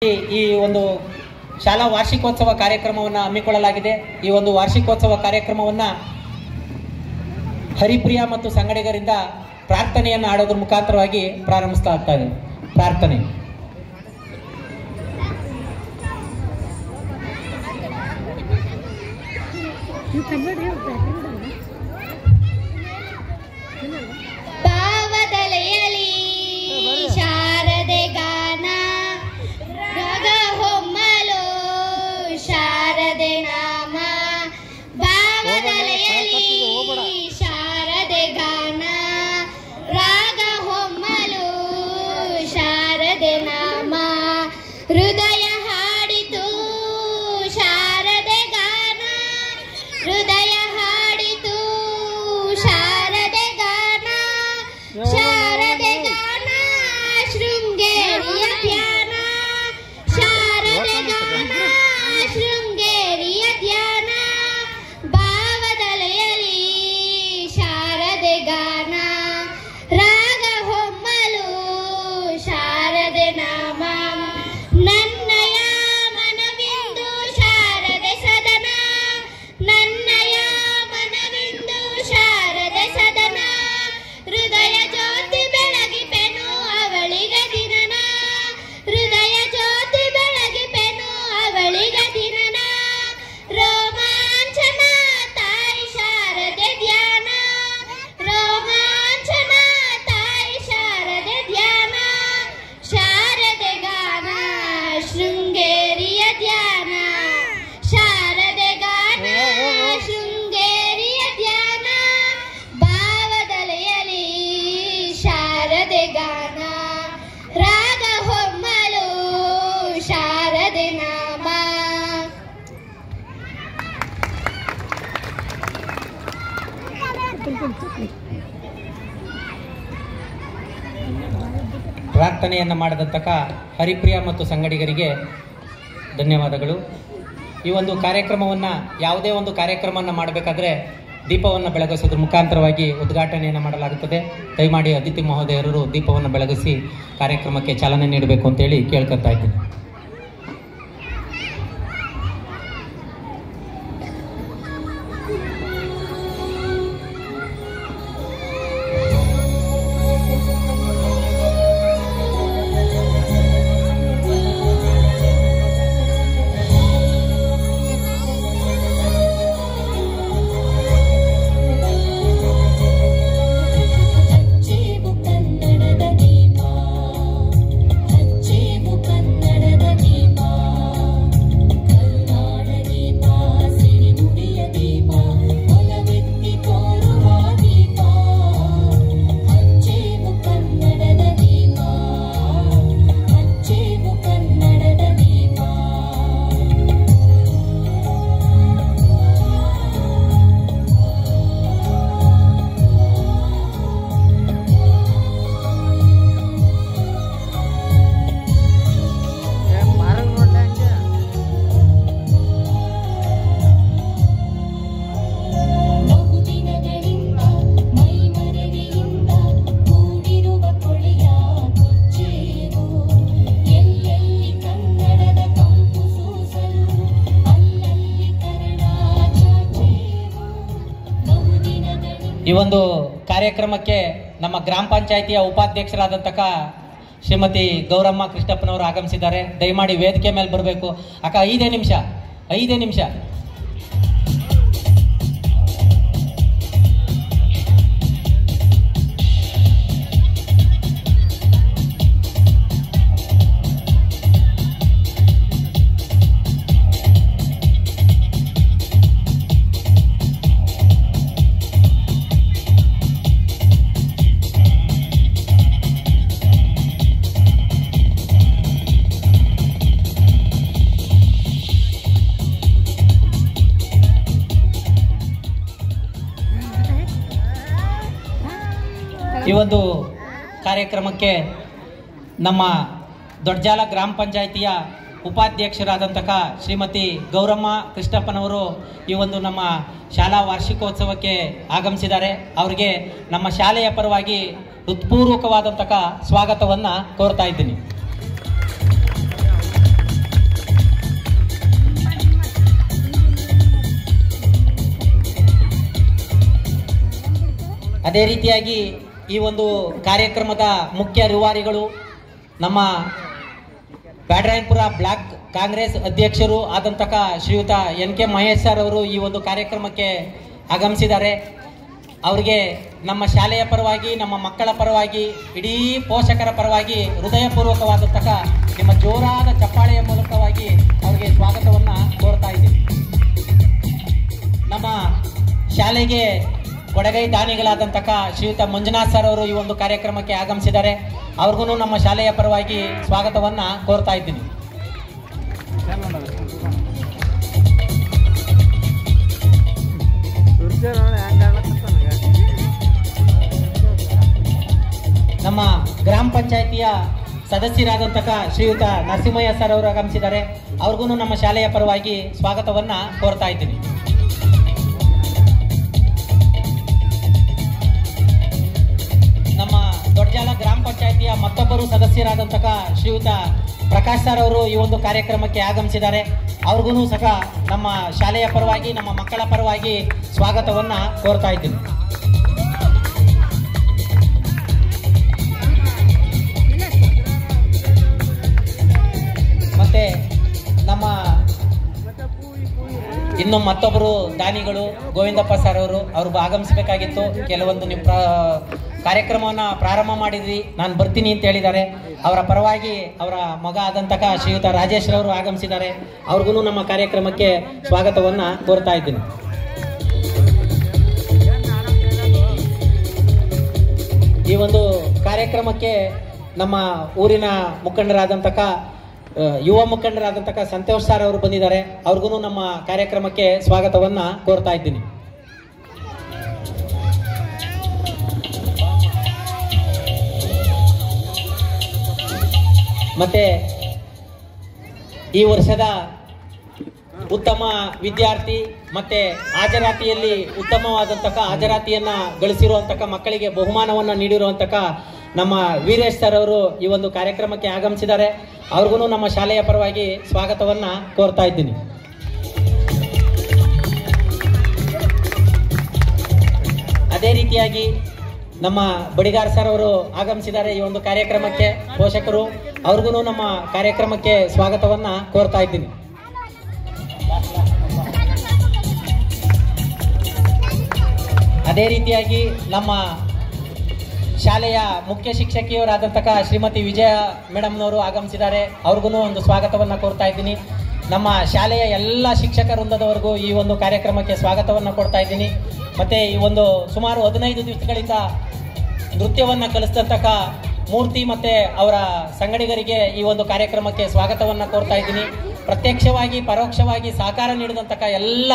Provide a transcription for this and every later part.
ಈ ಒಂದು ಶಾಲಾ ವಾರ್ಷಿಕೋತ್ಸವ ಕಾರ್ಯಕ್ರಮವನ್ನು ಹಮ್ಮಿಕೊಳ್ಳಲಾಗಿದೆ. ಈ ಒಂದು ವಾರ್ಷಿಕೋತ್ಸವ ಕಾರ್ಯಕ್ರಮವನ್ನು ಹರಿಪ್ರಿಯ ಮತ್ತು ಸಂಗಡಿಗರಿಂದ ಪ್ರಾರ್ಥನೆಯನ್ನು ಆಡೋದ್ರ ಮುಖಾಂತರವಾಗಿ ಪ್ರಾರಂಭಿಸಲಾಗ್ತಾ ಇದೆ. ಪ್ರಾರ್ಥನೆ. ಭಾವದಲೆಯಲಿ ಶಾರದೆ ಗಾನ ರಾಗ ಹೊಮ್ಮಲು ಶಾರದೆ ನಾಮ. ಭಾವದಲೆಯಲಿ ಶಾರದೆ ಗಾನ ರಾಗ ಹೊಮ್ಮಲು ಶಾರದೆ ನಾಮ. ಹೃದಯ ಹಾಡಿತು ಶಾರದೆ ಗಾನ, ಹೃದಯ ಹಾಡಿತು ಶಾರದೆ ಗಾನ. ಶಾರದೆ ಗಾನ ಶೃಂಗೇರಿಯ ಧ್ಯಾನ, ಶಾರದೆ ಗಾನ ಶೃಂಗೇರಿಯ ಧ್ಯಾನ. ಭಾವದಲೆಯಲಿ ಶಾರದೆ ಗಾನ ರಾಗ ಹೊಮ್ಮಲು ಶಾರದೆ ನಾಮ. ನನ್ನಯ ಮನವಿಂದು ಶಾರದೆ ಸದನ, ನನ್ನಯ ಮನವಿಂದು ಶಾರದೆ ಸದನ. ಹೃದಯ ಜ್ಯೋತಿ ಬೆಳಗಿಪೆನು ಅವಳಿಗೆ ದಿನನ, ಹೃದಯ ಜ್ಯೋತಿ ಬೆಳಗಿಪೆನು ಅವಳಿಗೆ ದಿನನ. ರೋಮಾಂಚನ ತಾಯಿ ಶಾರದೆ ಧ್ಯಾನ, ರೋಮಾಂಚನ ತಾಯಿ ಶಾರದೆ ಧ್ಯಾನ. ಶಾರದೆ ಗಾನ ಶೃಂಗೇರಿಯ ಧ್ಯಾನ, ಶಾರದೆ ಗಾನ ಶೃಂಗೇರಿಯ ಧ್ಯಾನ. ಭಾವದಲೆಯಲಿ ಶಾರದೆ ಗಾನ ರಾಗ ಹೊಮ್ಮಲು ಶಾರದೆ ನಾಮ. ಪ್ರಾರ್ಥನೆಯನ್ನು ಮಾಡಿದಂತಹ ಹರಿಪ್ರಿಯ ಮತ್ತು ಸಂಗಡಿಗರಿಗೆ ಧನ್ಯವಾದಗಳು. ಈ ಒಂದು ಕಾರ್ಯಕ್ರಮವನ್ನು, ಯಾವುದೇ ಒಂದು ಕಾರ್ಯಕ್ರಮವನ್ನು ಮಾಡಬೇಕಾದ್ರೆ ದೀಪವನ್ನು ಬೆಳಗಿಸೋದ್ರ ಮುಖಾಂತರವಾಗಿ ಉದ್ಘಾಟನೆಯನ್ನು ಮಾಡಲಾಗುತ್ತದೆ. ದಯಮಾಡಿ ಅತಿಥಿ ಮಹೋದಯರು ದೀಪವನ್ನು ಬೆಳಗಿಸಿ ಕಾರ್ಯಕ್ರಮಕ್ಕೆ ಚಾಲನೆ ನೀಡಬೇಕು ಅಂತೇಳಿ ಕೇಳ್ಕೊತಾ ಇದ್ದೀನಿ. ಈ ಒಂದು ಕಾರ್ಯಕ್ರಮಕ್ಕೆ ನಮ್ಮ ಗ್ರಾಮ ಪಂಚಾಯಿತಿಯ ಉಪಾಧ್ಯಕ್ಷರಾದಂತಹ ಶ್ರೀಮತಿ ಗೌರಮ್ಮ ಕೃಷ್ಣಪ್ಪನವರು ಆಗಮಿಸಿದ್ದಾರೆ. ದಯಮಾಡಿ ವೇದಿಕೆ ಮೇಲೆ ಬರಬೇಕು. ಅಕ್ಕ, 5 ನಿಮಿಷ. ಈ ಒಂದು ಕಾರ್ಯಕ್ರಮಕ್ಕೆ ನಮ್ಮ ದೊಡ್ಡಜಾಲ ಗ್ರಾಮ ಪಂಚಾಯಿತಿಯ ಉಪಾಧ್ಯಕ್ಷರಾದಂತಹ ಶ್ರೀಮತಿ ಗೌರಮ್ಮ ಕೃಷ್ಣಪ್ಪನವರು ಈ ಒಂದು ನಮ್ಮ ಶಾಲಾ ವಾರ್ಷಿಕೋತ್ಸವಕ್ಕೆ ಆಗಮಿಸಿದ್ದಾರೆ. ಅವರಿಗೆ ನಮ್ಮ ಶಾಲೆಯ ಪರವಾಗಿ ಹೃತ್ಪೂರ್ವಕವಾದಂತಹ ಸ್ವಾಗತವನ್ನು ಕೋರ್ತಾ ಇದ್ದೀನಿ. ಅದೇ ರೀತಿಯಾಗಿ ಈ ಒಂದು ಕಾರ್ಯಕ್ರಮದ ಮುಖ್ಯ ರೂವಾರಿಗಳು ನಮ್ಮ ಬ್ಯಾಟರಾಯನಪುರ ಬ್ಲಾಕ್ ಕಾಂಗ್ರೆಸ್ ಅಧ್ಯಕ್ಷರು ಆದಂತಹ ಶ್ರೀಯುತ NK ಮಹೇಶ್ ಸರ್ ಅವರು ಈ ಒಂದು ಕಾರ್ಯಕ್ರಮಕ್ಕೆ ಆಗಮಿಸಿದ್ದಾರೆ. ಅವರಿಗೆ ನಮ್ಮ ಶಾಲೆಯ ಪರವಾಗಿ, ನಮ್ಮ ಮಕ್ಕಳ ಪರವಾಗಿ, ಇಡೀ ಪೋಷಕರ ಪರವಾಗಿ ಹೃದಯಪೂರ್ವಕವಾದಂತಹ ನಿಮ್ಮ ಜೋರಾದ ಚಪ್ಪಾಳೆಯ ಮೂಲಕವಾಗಿ ಅವರಿಗೆ ಸ್ವಾಗತವನ್ನು ಕೋರ್ತಾ ಇದ್ದೀವಿ. ನಮ್ಮ ಶಾಲೆಗೆ ಕೊಡಗೈ ದಾನಿಗಳಾದಂತಹ ಶ್ರೀಯುತ ಮಂಜುನಾಥ್ ಸರ್ ಅವರು ಈ ಒಂದು ಕಾರ್ಯಕ್ರಮಕ್ಕೆ ಆಗಮಿಸಿದ್ದಾರೆ. ಅವ್ರಿಗೂ ನಮ್ಮ ಶಾಲೆಯ ಪರವಾಗಿ ಸ್ವಾಗತವನ್ನ ಕೋರ್ತಾ ಇದ್ದೀನಿ. ನಮ್ಮ ಗ್ರಾಮ ಪಂಚಾಯಿತಿಯ ಸದಸ್ಯರಾದಂತಹ ಶ್ರೀಯುತ ನರಸಿಂಹಯ್ಯ ಸರ್ ಅವರು ಆಗಮಿಸಿದ್ದಾರೆ. ಅವ್ರಿಗೂ ನಮ್ಮ ಶಾಲೆಯ ಪರವಾಗಿ ಸ್ವಾಗತವನ್ನ ಕೋರ್ತಾ ಇದ್ದೀನಿ. ನಮ್ಮ ದೊಡ್ಡಜಾಲ ಗ್ರಾಮ ಪಂಚಾಯಿತಿಯ ಮತ್ತೊಬ್ಬರು ಸದಸ್ಯರಾದಂತಹ ಶ್ರೀಯುತ ಪ್ರಕಾಶ್ ಸರ್ ಅವರು ಈ ಒಂದು ಕಾರ್ಯಕ್ರಮಕ್ಕೆ ಆಗಮಿಸಿದ್ದಾರೆ. ಅವ್ರಿಗೂ ಸಹ ನಮ್ಮ ಶಾಲೆಯ ಪರವಾಗಿ, ನಮ್ಮ ಮಕ್ಕಳ ಪರವಾಗಿ ಸ್ವಾಗತವನ್ನ ಕೋರ್ತಾ ಇದ್ದೀನಿ. ಮತ್ತೆ ನಮ್ಮ ಇನ್ನು ಮತ್ತೊಬ್ಬರು ದಾನಿಗಳು ಗೋವಿಂದಪ್ಪ ಸರ್ ಅವರು ಆಗಮಿಸಬೇಕಾಗಿತ್ತು. ಕೆಲವೊಂದು ನೀವು ಕಾರ್ಯಕ್ರಮವನ್ನ ಪ್ರಾರಂಭ ಮಾಡಿದ್ವಿ, ನಾನು ಬರ್ತೀನಿ ಅಂತ ಹೇಳಿದ್ದಾರೆ. ಅವರ ಪರವಾಗಿ ಅವರ ಮಗ ಆದಂತಹ ಶ್ರೀಯುತ ರಾಜೇಶ್ ರವರು ಆಗಮಿಸಿದ್ದಾರೆ. ಅವ್ರಿಗೂ ನಮ್ಮ ಕಾರ್ಯಕ್ರಮಕ್ಕೆ ಸ್ವಾಗತವನ್ನ ಕೋರ್ತಾ ಇದ್ದೀನಿ. ಈ ಒಂದು ಕಾರ್ಯಕ್ರಮಕ್ಕೆ ನಮ್ಮ ಊರಿನ ಮುಖಂಡರಾದಂತಹ ಯುವ ಮುಖಂಡರಾದಂತಹ ಸಂತೋಷ್ ಸರ್ ಅವರು ಬಂದಿದ್ದಾರೆ. ಅವ್ರಿಗೂ ನಮ್ಮ ಕಾರ್ಯಕ್ರಮಕ್ಕೆ ಸ್ವಾಗತವನ್ನ ಕೋರ್ತಾ ಇದ್ದೀನಿ. ಮತ್ತೆ ಈ ವರ್ಷದ ಉತ್ತಮ ವಿದ್ಯಾರ್ಥಿ ಮತ್ತೆ ಹಾಜರಾತಿಯಲ್ಲಿ ಉತ್ತಮವಾದಂತಹ ಹಾಜರಾತಿಯನ್ನ ಗಳಿಸಿರುವಂತಹ ಮಕ್ಕಳಿಗೆ ಬಹುಮಾನವನ್ನ ನೀಡಿರುವಂತಹ ನಮ್ಮ ವೀರೇಶ್ ಸರ್ ಅವರು ಈ ಒಂದು ಕಾರ್ಯಕ್ರಮಕ್ಕೆ ಆಗಮಿಸಿದ್ದಾರೆ. ಅವ್ರಿಗೂ ನಮ್ಮ ಶಾಲೆಯ ಪರವಾಗಿ ಸ್ವಾಗತವನ್ನ ಕೋರ್ತಾ ಇದ್ದೀನಿ. ಅದೇ ರೀತಿಯಾಗಿ ನಮ್ಮ ಬಡಿಗಾರ್ ಸರ್ ಅವರು ಆಗಮಿಸಿದ್ದಾರೆ ಈ ಒಂದು ಕಾರ್ಯಕ್ರಮಕ್ಕೆ, ಪೋಷಕರು. ಅವ್ರಿಗೂ ನಮ್ಮ ಕಾರ್ಯಕ್ರಮಕ್ಕೆ ಸ್ವಾಗತವನ್ನ ಕೋರ್ತಾ ಇದ್ದೀನಿ. ಅದೇ ರೀತಿಯಾಗಿ ನಮ್ಮ ಶಾಲೆಯ ಮುಖ್ಯ ಶಿಕ್ಷಕಿಯರಾದಂತಹ ಶ್ರೀಮತಿ ವಿಜಯ ಮೇಡಮ್ನವರು ಆಗಮಿಸಿದ್ದಾರೆ. ಅವ್ರಿಗೂ ಒಂದು ಸ್ವಾಗತವನ್ನ ಕೋರ್ತಾ ಇದ್ದೀನಿ. ನಮ್ಮ ಶಾಲೆಯ ಎಲ್ಲ ಶಿಕ್ಷಕ ವೃಂದದವರೆಗೂ ಈ ಒಂದು ಕಾರ್ಯಕ್ರಮಕ್ಕೆ ಸ್ವಾಗತವನ್ನ ಕೊಡ್ತಾ ಇದ್ದೀನಿ. ಮತ್ತೆ ಈ ಒಂದು ಸುಮಾರು 15 ದಿವಸಗಳಿಂದ ನೃತ್ಯವನ್ನ ಕಲಿಸಿದಂತಹ ಮೂರ್ತಿ ಮತ್ತೆ ಅವರ ಸಂಗಡಿಗರಿಗೆ ಈ ಒಂದು ಕಾರ್ಯಕ್ರಮಕ್ಕೆ ಸ್ವಾಗತವನ್ನ ಕೋರ್ತಾ ಇದ್ದೀನಿ. ಪ್ರತ್ಯಕ್ಷವಾಗಿ ಪರೋಕ್ಷವಾಗಿ ಸಹಕಾರ ನೀಡಿದಂತಹ ಎಲ್ಲ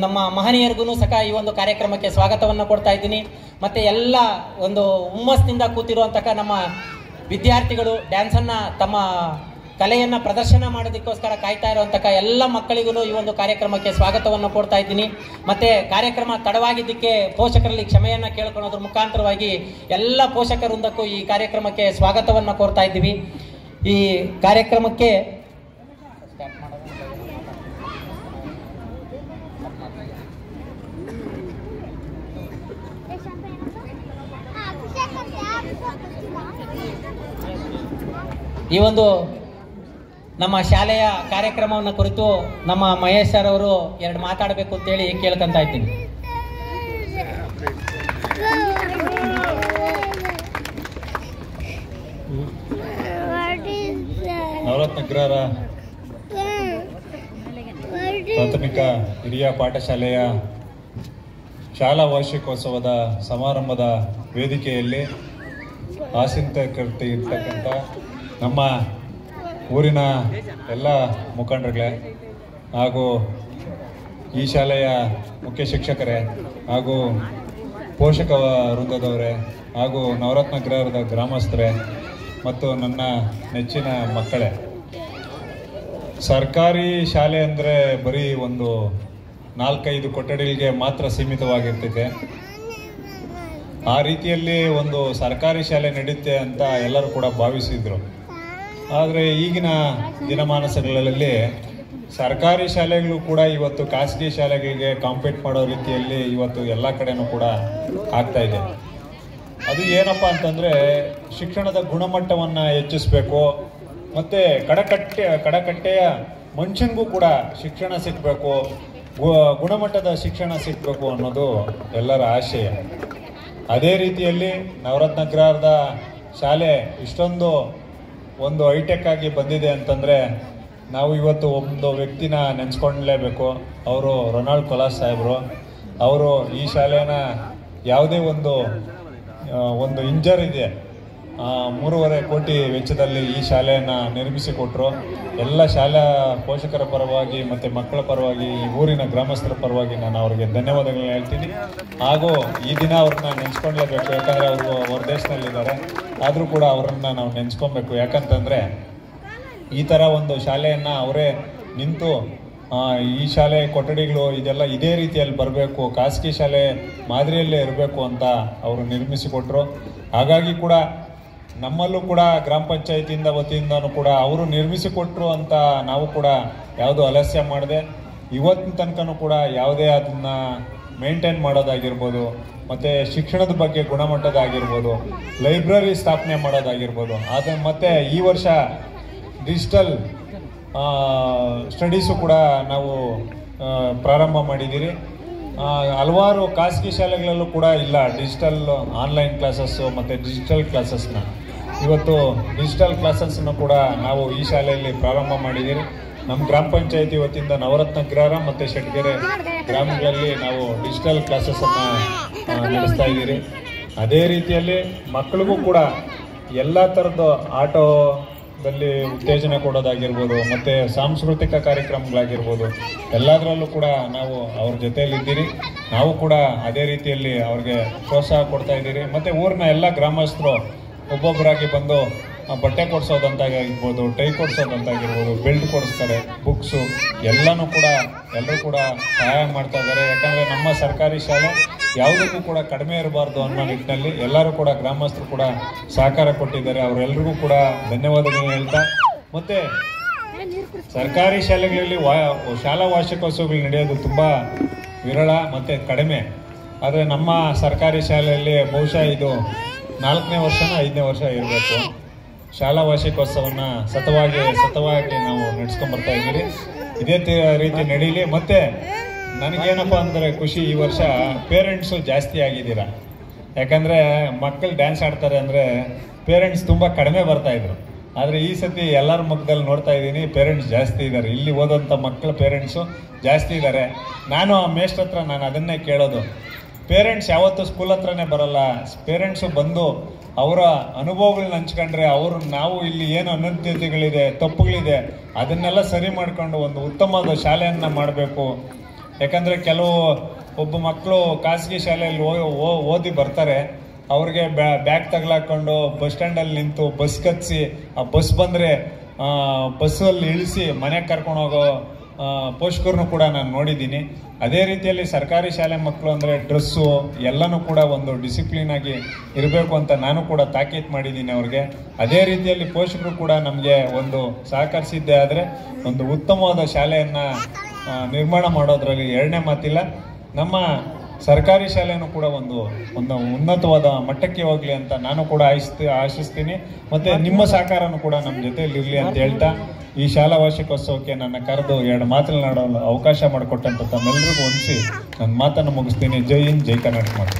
ನಮ್ಮ ಮಹನೀಯರಿಗೂ ಸಹ ಈ ಒಂದು ಕಾರ್ಯಕ್ರಮಕ್ಕೆ ಸ್ವಾಗತವನ್ನ ಕೊಡ್ತಾ ಇದ್ದೀನಿ. ಮತ್ತೆ ಎಲ್ಲ ಒಂದು ಹುಮ್ಮಸ್ನಿಂದ ಕೂತಿರುವಂತಹ ನಮ್ಮ ವಿದ್ಯಾರ್ಥಿಗಳು ಡ್ಯಾನ್ಸನ್ನ ತಮ್ಮ ಕಲೆಯನ್ನ ಪ್ರದರ್ಶನ ಮಾಡೋದಕ್ಕೋಸ್ಕರ ಕಾಯ್ತಾ ಇರುವಂತಹ ಎಲ್ಲ ಮಕ್ಕಳಿಗೂ ಈ ಒಂದು ಕಾರ್ಯಕ್ರಮಕ್ಕೆ ಸ್ವಾಗತವನ್ನು ಕೊಡ್ತಾ ಇದ್ದೀನಿ. ಮತ್ತೆ ಕಾರ್ಯಕ್ರಮ ತಡವಾಗಿದ್ದಕ್ಕೆ ಪೋಷಕರಲ್ಲಿ ಕ್ಷಮೆಯನ್ನ ಕೇಳ್ಕೊಳ್ಳೋದ್ರ ಮುಖಾಂತರವಾಗಿ ಎಲ್ಲ ಪೋಷಕರಿಂದಕ್ಕೂ ಈ ಕಾರ್ಯಕ್ರಮಕ್ಕೆ ಸ್ವಾಗತವನ್ನ ಕೋರ್ತಾ ಇದ್ದೀವಿ. ಈ ಕಾರ್ಯಕ್ರಮಕ್ಕೆ ಈ ಒಂದು ನಮ್ಮ ಶಾಲೆಯ ಕಾರ್ಯಕ್ರಮವನ್ನು ಕುರಿತು ನಮ್ಮ ಮಹೇಶ್ ಸರ್ ಅವರು ಎರಡು ಮಾತಾಡಬೇಕು ಅಂತೇಳಿ ಕೇಳ್ಕೊಂತ ಇದ್ದೀನಿ. ನವರತ್ನಗ್ರಹರ ಪ್ರಾಥಮಿಕ ಹಿರಿಯ ಪಾಠಶಾಲೆಯ ಶಾಲಾ ವಾರ್ಷಿಕೋತ್ಸವದ ಸಮಾರಂಭದ ವೇದಿಕೆಯಲ್ಲಿ ಆಸೀನರಾಗಿರ್ತಕ್ಕಂಥ ನಮ್ಮ ಊರಿನ ಎಲ್ಲ ಮುಖಂಡರುಗಳೇ ಹಾಗೂ ಈ ಶಾಲೆಯ ಮುಖ್ಯ ಶಿಕ್ಷಕರೇ ಹಾಗೂ ಪೋಷಕ ವೃಂದದವರೇ ಹಾಗೂ ನವರತ್ನಗ್ರಹದ ಗ್ರಾಮಸ್ಥರೇ ಮತ್ತು ನನ್ನ ನೆಚ್ಚಿನ ಮಕ್ಕಳೇ, ಸರ್ಕಾರಿ ಶಾಲೆ ಅಂದರೆ ಬರೀ ಒಂದು 4-5 ಕೊಠಡಿಗಳಿಗೆ ಮಾತ್ರ ಸೀಮಿತವಾಗಿರ್ತೈತೆ. ಆ ರೀತಿಯಲ್ಲಿ ಒಂದು ಸರ್ಕಾರಿ ಶಾಲೆ ನಡೆಯುತ್ತೆ ಅಂತ ಎಲ್ಲರೂ ಕೂಡ ಭಾವಿಸಿದ್ರು. ಆದರೆ ಈಗಿನ ದಿನಮಾನಗಳಲ್ಲಿ ಸರ್ಕಾರಿ ಶಾಲೆಗಳು ಕೂಡ ಇವತ್ತು ಖಾಸಗಿ ಶಾಲೆಗಳಿಗೆ ಕಾಂಪೀಟ್ ಮಾಡೋ ರೀತಿಯಲ್ಲಿ ಇವತ್ತು ಎಲ್ಲ ಕಡೆನೂ ಕೂಡ ಆಗ್ತಾ ಇದೆ. ಅದು ಏನಪ್ಪ ಅಂತಂದರೆ ಶಿಕ್ಷಣದ ಗುಣಮಟ್ಟವನ್ನು ಹೆಚ್ಚಿಸಬೇಕು, ಮತ್ತು ಕಡಕಟ್ಟೆಯ ಮನುಷ್ಯನಿಗೂ ಕೂಡ ಶಿಕ್ಷಣ ಸಿಗಬೇಕು, ಗುಣಮಟ್ಟದ ಶಿಕ್ಷಣ ಸಿಗಬೇಕು ಅನ್ನೋದು ಎಲ್ಲರ ಆಶಯ. ಅದೇ ರೀತಿಯಲ್ಲಿ ನವರತ್ನ ಅಗ್ರಹಾರದ ಶಾಲೆ ಇಷ್ಟೊಂದು ಒಂದು ಹೈಟೆಕ್ ಆಗಿ ಬಂದಿದೆ ಅಂತಂದರೆ ನಾವು ಇವತ್ತು ಒಂದು ವ್ಯಕ್ತಿನ ನೆನೆಸ್ಕೊಳ್ಳಲೇಬೇಕು. ಅವರು ರೊನಾಲ್ಡ್ ಕೊಲಾಸ್ ಸಾಹೇಬರು. ಅವರು ಈ ಶಾಲೆನ ಯಾವುದೇ ಒಂದು ಇಂಜರ್ ಇದೆ 3.5 ಕೋಟಿ ವೆಚ್ಚದಲ್ಲಿ ಈ ಶಾಲೆಯನ್ನು ನಿರ್ಮಿಸಿಕೊಟ್ರು. ಎಲ್ಲ ಶಾಲಾ ಪೋಷಕರ ಪರವಾಗಿ ಮತ್ತು ಮಕ್ಕಳ ಪರವಾಗಿ ಈ ಊರಿನ ಗ್ರಾಮಸ್ಥರ ಪರವಾಗಿ ನಾನು ಅವರಿಗೆ ಧನ್ಯವಾದಗಳನ್ನ ಹೇಳ್ತೀನಿ. ಹಾಗೂ ಈ ದಿನ ಅವ್ರನ್ನ ನೆನೆಸ್ಕೊಳ್ಳೇಬೇಕು, ಯಾಕಂದರೆ ಅವರು ಹೊರ ದೇಶದಲ್ಲಿದ್ದಾರೆ. ಆದರೂ ಕೂಡ ಅವರನ್ನು ನಾವು ನೆನೆಸ್ಕೊಬೇಕು. ಯಾಕಂತಂದರೆ ಈ ಥರ ಒಂದು ಶಾಲೆಯನ್ನು ಅವರೇ ನಿಂತು ಈ ಶಾಲೆ ಕೊಠಡಿಗಳು ಇದೆಲ್ಲ ಇದೇ ರೀತಿಯಲ್ಲಿ ಬರಬೇಕು, ಖಾಸಗಿ ಶಾಲೆ ಮಾದರಿಯಲ್ಲೇ ಇರಬೇಕು ಅಂತ ಅವರು ನಿರ್ಮಿಸಿಕೊಟ್ರು. ಹಾಗಾಗಿ ಕೂಡ ನಮ್ಮಲ್ಲೂ ಕೂಡ ಗ್ರಾಮ ಪಂಚಾಯತಿಯಿಂದ ವತಿಯಿಂದನೂ ಕೂಡ ಅವರು ನಿರ್ಮಿಸಿಕೊಟ್ರು ಅಂತ ನಾವು ಕೂಡ ಯಾವುದು ಆಲಸ್ಯ ಮಾಡದೆ ಇವತ್ತಿನ ತನಕನೂ ಕೂಡ ಯಾವುದೇ ಅದನ್ನು ಮೇಂಟೈನ್ ಮಾಡೋದಾಗಿರ್ಬೋದು, ಮತ್ತು ಶಿಕ್ಷಣದ ಬಗ್ಗೆ ಗುಣಮಟ್ಟದಾಗಿರ್ಬೋದು, ಲೈಬ್ರರಿ ಸ್ಥಾಪನೆ ಮಾಡೋದಾಗಿರ್ಬೋದು. ಅದು ಮತ್ತು ಈ ವರ್ಷ ಡಿಜಿಟಲ್ ಸ್ಟಡೀಸು ಕೂಡ ನಾವು ಪ್ರಾರಂಭ ಮಾಡಿದ್ದೀರಿ. ಹಲವಾರು ಖಾಸಗಿ ಶಾಲೆಗಳಲ್ಲೂ ಕೂಡ ಇಲ್ಲ ಡಿಜಿಟಲ್ ಆನ್ಲೈನ್ ಕ್ಲಾಸಸ್ಸು ಮತ್ತು ಡಿಜಿಟಲ್ ಕ್ಲಾಸಸ್ನ. ಇವತ್ತು ಡಿಜಿಟಲ್ ಕ್ಲಾಸಸ್ಸನ್ನು ಕೂಡ ನಾವು ಈ ಶಾಲೆಯಲ್ಲಿ ಪ್ರಾರಂಭ ಮಾಡಿದ್ದೀರಿ. ನಮ್ಮ ಗ್ರಾಮ ಪಂಚಾಯತಿ ವತಿಯಿಂದ ನವರತ್ನ ಅಗ್ರಹಾರ ಮತ್ತು ಶೆಟ್ಗೆರೆ ಗ್ರಾಮಗಳಲ್ಲಿ ನಾವು ಡಿಜಿಟಲ್ ಕ್ಲಾಸಸ್ಸನ್ನು ನಡೆಸ್ತಾ ಇದ್ದೀರಿ. ಅದೇ ರೀತಿಯಲ್ಲಿ ಮಕ್ಕಳಿಗೂ ಕೂಡ ಎಲ್ಲ ಥರದ ಆಟೋದಲ್ಲಿ ಉತ್ತೇಜನ ಕೊಡೋದಾಗಿರ್ಬೋದು, ಮತ್ತು ಸಾಂಸ್ಕೃತಿಕ ಕಾರ್ಯಕ್ರಮಗಳಾಗಿರ್ಬೋದು, ಎಲ್ಲದರಲ್ಲೂ ಕೂಡ ನಾವು ಅವ್ರ ಜೊತೆಯಲ್ಲಿದ್ದೀರಿ. ನಾವು ಕೂಡ ಅದೇ ರೀತಿಯಲ್ಲಿ ಅವ್ರಿಗೆ ಪ್ರೋತ್ಸಾಹ ಕೊಡ್ತಾ ಇದ್ದೀರಿ. ಮತ್ತು ಊರಿನ ಎಲ್ಲ ಗ್ರಾಮಸ್ಥರು ಒಬ್ಬೊಬ್ಬರಾಗಿ ಬಂದು ಬಟ್ಟೆ ಕೊಡಿಸೋದಂತಾಗಿರ್ಬೋದು, ಟೈ ಕೊಡಿಸೋದಂತಾಗಿರ್ಬೋದು, ಬೆಲ್ಟ್ ಕೊಡಿಸ್ತಾರೆ, ಬುಕ್ಸು ಎಲ್ಲನೂ ಕೂಡ ಎಲ್ಲರೂ ಕೂಡ ಸಹಾಯ ಮಾಡ್ತಾ ಇದ್ದಾರೆ. ಯಾಕಂದರೆ ನಮ್ಮ ಸರ್ಕಾರಿ ಶಾಲೆ ಯಾವುದಕ್ಕೂ ಕೂಡ ಕಡಿಮೆ ಇರಬಾರ್ದು ಅನ್ನೋ ನಿಟ್ಟಿನಲ್ಲಿ ಎಲ್ಲರೂ ಕೂಡ ಗ್ರಾಮಸ್ಥರು ಕೂಡ ಸಹಕಾರ ಕೊಟ್ಟಿದ್ದಾರೆ. ಅವರೆಲ್ಲರಿಗೂ ಕೂಡ ಧನ್ಯವಾದಗಳನ್ನು ಹೇಳ್ತಾ, ಮತ್ತು ಸರ್ಕಾರಿ ಶಾಲೆಗಳಲ್ಲಿ ಶಾಲಾ ವಾರ್ಷಿಕೋತ್ಸವಗಳು ನಡೆಯೋದು ತುಂಬ ವಿರಳ ಮತ್ತು ಕಡಿಮೆ. ಆದರೆ ನಮ್ಮ ಸರ್ಕಾರಿ ಶಾಲೆಯಲ್ಲಿ ಬಹುಶಃ ಇದು 4ನೇ ವರ್ಷನ 5ನೇ ವರ್ಷ ಇರಬೇಕು. ಶಾಲಾ ವಾರ್ಷಿಕೋತ್ಸವವನ್ನು ಸತತವಾಗಿ ನಾವು ನಡೆಸ್ಕೊಂಡ್ಬರ್ತಾ ಇದ್ದೀರಿ. ಇದೇ ರೀತಿ ನಡೀಲಿ. ಮತ್ತು ನನಗೇನಪ್ಪ ಅಂದರೆ ಖುಷಿ, ಈ ವರ್ಷ ಪೇರೆಂಟ್ಸು ಜಾಸ್ತಿ ಆಗಿದ್ದೀರಾ. ಯಾಕಂದರೆ ಮಕ್ಕಳು ಡ್ಯಾನ್ಸ್ ಆಡ್ತಾರೆ ಅಂದರೆ ಪೇರೆಂಟ್ಸ್ ತುಂಬ ಕಡಿಮೆ ಬರ್ತಾಯಿದ್ರು. ಆದರೆ ಈ ಸತಿ ಎಲ್ಲರ ಮುಖದಲ್ಲಿ ನೋಡ್ತಾ ಇದ್ದೀನಿ ಪೇರೆಂಟ್ಸ್ ಜಾಸ್ತಿ ಇದ್ದಾರೆ. ಇಲ್ಲಿ ಓದೋಂಥ ಮಕ್ಕಳ ಪೇರೆಂಟ್ಸು ಜಾಸ್ತಿ ಇದ್ದಾರೆ. ನಾನು ಆ ಮೇಷ್ಟ್ರ ಹತ್ರ ನಾನು ಅದನ್ನೇ ಕೇಳೋದು, ಪೇರೆಂಟ್ಸ್ ಯಾವತ್ತೂ ಸ್ಕೂಲ್ ಹತ್ರನೇ ಬರಲ್ಲ. ಪೇರೆಂಟ್ಸು ಬಂದು ಅವರ ಅನುಭವಗಳನ್ನ ಹಂಚ್ಕೊಂಡ್ರೆ ನಾವು ಇಲ್ಲಿ ಏನು ಅನುದ್ಯತೆಗಳಿದೆ, ತಪ್ಪುಗಳಿದೆ, ಅದನ್ನೆಲ್ಲ ಸರಿ ಮಾಡಿಕೊಂಡು ಒಂದು ಉತ್ತಮವಾದ ಶಾಲೆಯನ್ನು ಮಾಡಬೇಕು. ಯಾಕಂದರೆ ಒಬ್ಬ ಮಕ್ಕಳು ಖಾಸಗಿ ಶಾಲೆಯಲ್ಲಿ ಓದಿ ಬರ್ತಾರೆ, ಅವ್ರಿಗೆ ಬ್ಯಾಗ್ ತಗಲಾಕೊಂಡು ಬಸ್ ಸ್ಟ್ಯಾಂಡಲ್ಲಿ ನಿಂತು ಬಸ್ ಕತ್ತಿಸಿ, ಆ ಬಸ್ ಬಂದರೆ ಬಸ್ಸಲ್ಲಿ ಇಳಿಸಿ ಮನೆಗೆ ಕರ್ಕೊಂಡು ಹೋಗೋ ಪೋಷಕರನ್ನು ಕೂಡ ನಾನು ನೋಡಿದ್ದೀನಿ. ಅದೇ ರೀತಿಯಲ್ಲಿ ಸರ್ಕಾರಿ ಶಾಲೆ ಮಕ್ಕಳು ಅಂದರೆ ಡ್ರೆಸ್ಸು ಎಲ್ಲನೂ ಕೂಡ ಒಂದು ಡಿಸಿಪ್ಲಿನ್ ಆಗಿ ಇರಬೇಕು ಅಂತ ನಾನು ಕೂಡ ತಾಕೀತು ಮಾಡಿದ್ದೀನಿ ಅವ್ರಿಗೆ. ಅದೇ ರೀತಿಯಲ್ಲಿ ಪೋಷಕರು ಕೂಡ ನಮಗೆ ಒಂದು ಸಹಕರಿಸಿದ್ದೇ ಆದರೆ ಒಂದು ಉತ್ತಮವಾದ ಶಾಲೆಯನ್ನು ನಿರ್ಮಾಣ ಮಾಡೋದ್ರಲ್ಲಿ ಎರಡನೇ ಮಾತಿಲ್ಲ. ನಮ್ಮ ಸರ್ಕಾರಿ ಶಾಲೆನೂ ಕೂಡ ಒಂದು ಉನ್ನತವಾದ ಮಟ್ಟಕ್ಕೆ ಹೋಗಲಿ ಅಂತ ನಾನು ಕೂಡ ಆಶಿಸ್ತೀನಿ. ಮತ್ತು ನಿಮ್ಮ ಸಹಕಾರನೂ ಕೂಡ ನಮ್ಮ ಜೊತೆಯಲ್ಲಿ ಇರಲಿ ಅಂತ ಹೇಳ್ತಾ ಈ ಶಾಲಾ ವಾರ್ಷಿಕೋತ್ಸವಕ್ಕೆ ನನ್ನ ಕರೆದು 2 ಮಾತನಾಡಲು ಅವಕಾಶ ಮಾಡಿಕೊಟ್ಟಂತ ತಮ್ಮೆಲ್ಲರಿಗೂ ಹೊಂದಿಸಿ ನನ್ನ ಮಾತನ್ನು ಮುಗಿಸ್ತೀನಿ. ಜೈ ಹಿಂದ್, ಜೈ ಕರ್ನಾಟಕ ಮಾಡಿ.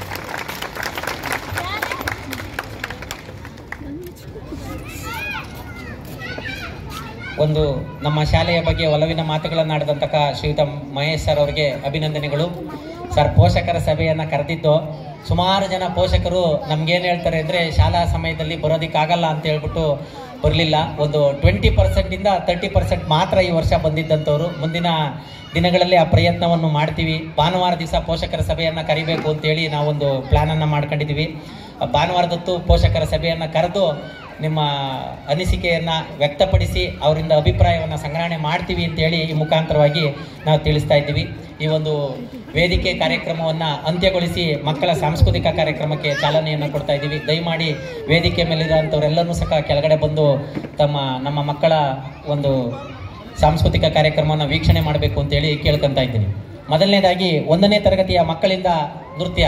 ಒಂದು ನಮ್ಮ ಶಾಲೆಯ ಬಗ್ಗೆ ಒಲವಿನ ಮಾತುಗಳನ್ನಾಡಿದಂತಹ ಶ್ರೀಯುತ ಮಹೇಶ್ ಸರ್ ಅವರಿಗೆ ಅಭಿನಂದನೆಗಳು. ಸರ್, ಪೋಷಕರ ಸಭೆಯನ್ನು ಕರೆದಿದ್ದು ಸುಮಾರು ಜನ ಪೋಷಕರು ನಮ್ಗೇನು ಹೇಳ್ತಾರೆ ಅಂದರೆ ಶಾಲಾ ಸಮಯದಲ್ಲಿ ಬರೋದಕ್ಕಾಗಲ್ಲ ಅಂತ ಹೇಳ್ಬಿಟ್ಟು ಬರಲಿಲ್ಲ. ಒಂದು 20%ಇಂದ 30% ಮಾತ್ರ ಈ ವರ್ಷ ಬಂದಿದ್ದಂಥವ್ರು. ಮುಂದಿನ ದಿನಗಳಲ್ಲಿ ಆ ಪ್ರಯತ್ನವನ್ನು ಮಾಡ್ತೀವಿ. ಭಾನುವಾರ ದಿವಸ ಪೋಷಕರ ಸಭೆಯನ್ನು ಕರಿಬೇಕು ಅಂತೇಳಿ ನಾವೊಂದು ಪ್ಲ್ಯಾನನ್ನು ಮಾಡ್ಕೊಂಡಿದ್ದೀವಿ. ಭಾನುವಾರದತ್ತು ಪೋಷಕರ ಸಭೆಯನ್ನು ಕರೆದು ನಿಮ್ಮ ಅನಿಸಿಕೆಯನ್ನು ವ್ಯಕ್ತಪಡಿಸಿ ಅವರಿಂದ ಅಭಿಪ್ರಾಯವನ್ನು ಸಂಗ್ರಹಣೆ ಮಾಡ್ತೀವಿ ಅಂತೇಳಿ ಈ ಮುಖಾಂತರವಾಗಿ ನಾವು ತಿಳಿಸ್ತಾ ಇದ್ದೀವಿ. ಈ ಒಂದು ವೇದಿಕೆ ಕಾರ್ಯಕ್ರಮವನ್ನು ಅಂತ್ಯಗೊಳಿಸಿ ಮಕ್ಕಳ ಸಾಂಸ್ಕೃತಿಕ ಕಾರ್ಯಕ್ರಮಕ್ಕೆ ಚಾಲನೆಯನ್ನು ಕೊಡ್ತಾ ಇದ್ದೀವಿ. ದಯಮಾಡಿ ವೇದಿಕೆ ಮೇಲಿರೋಂಥವರೆಲ್ಲರೂ ಸಹ ಕೆಳಗಡೆ ಬಂದು ನಮ್ಮ ಮಕ್ಕಳ ಒಂದು ಸಾಂಸ್ಕೃತಿಕ ಕಾರ್ಯಕ್ರಮವನ್ನು ವೀಕ್ಷಣೆ ಮಾಡಬೇಕು ಅಂತೇಳಿ ಕೇಳ್ಕೊಂತ ಇದ್ದೀನಿ. ಮೊದಲನೇದಾಗಿ 1ನೇ ತರಗತಿಯ ಮಕ್ಕಳಿಂದ ನೃತ್ಯ.